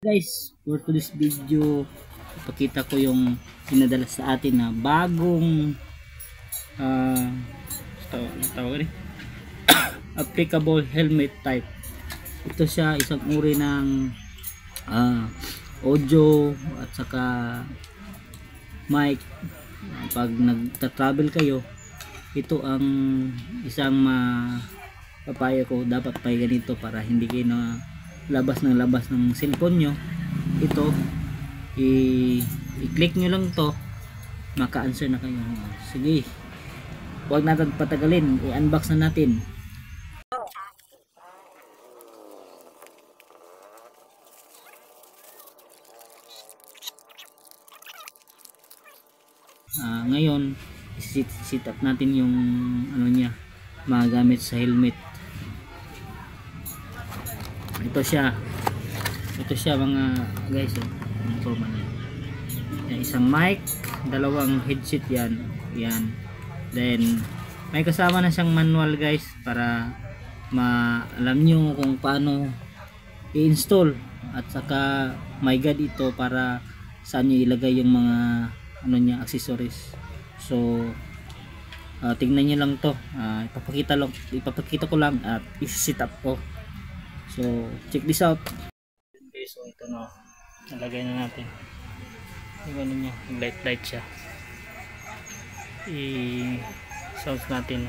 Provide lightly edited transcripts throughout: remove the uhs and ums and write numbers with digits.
Guys, for today's video, ipakita ko yung pinadala sa atin na bagong tawag rin applicable helmet type. Ito siya, isang uri ng audio at saka mic. Pag nagta-travel kayo, ito ang isang papayo ko, dapat pa ganito para hindi kayo na labas ng cellphone nyo. Ito i-click nyo lang to, maka-answer na kayo. Sige, huwag natin patagalin, i-unbox na natin. Ngayon sit up natin yung ano niya, magamit sa helmet. Ito siya mga guys, isang mic, dalawang headset yan, then may kasama na siyang manual guys, para alam nyo kung paano i-install, at saka may guide ito para saan nyo ilagay yung mga accessories. So tingnan nyo lang to, ipapakita ko lang at i-set up ko. So check this out. Okay, so ito na, nalagay na natin yung ano niya, light siya. I-sound natin.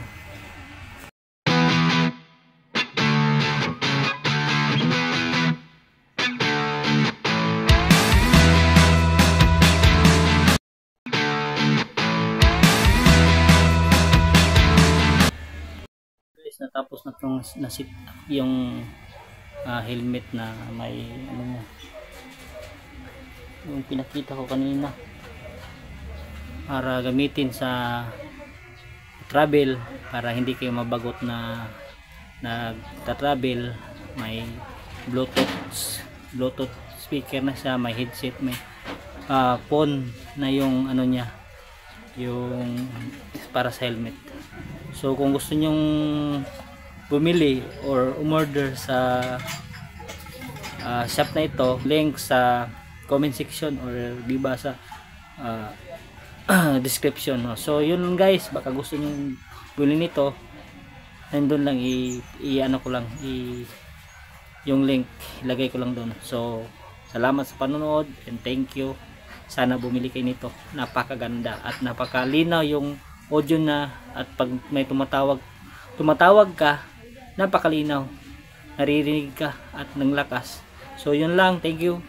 Natapos na itong nasit yung helmet na may yung pinakita ko kanina, para gamitin sa travel, para hindi kayo mabagot na nagta-travel. May bluetooth speaker na siya, may headset, may phone na yung niya, yung para sa helmet. So kung gusto nyong bumili or umorder sa shop na ito, link sa comment section or diba sa description. So yun guys, baka gusto nyong bumili nito, nandun lang ano ko lang, yung link ilagay ko lang doon. So salamat sa panonood and thank you. Sana bumili kayo nito, napakaganda at napakalinaw yung audio na, at pag may tumatawag ka, napakalinaw, naririnig ka at ng lakas. So yun lang, thank you.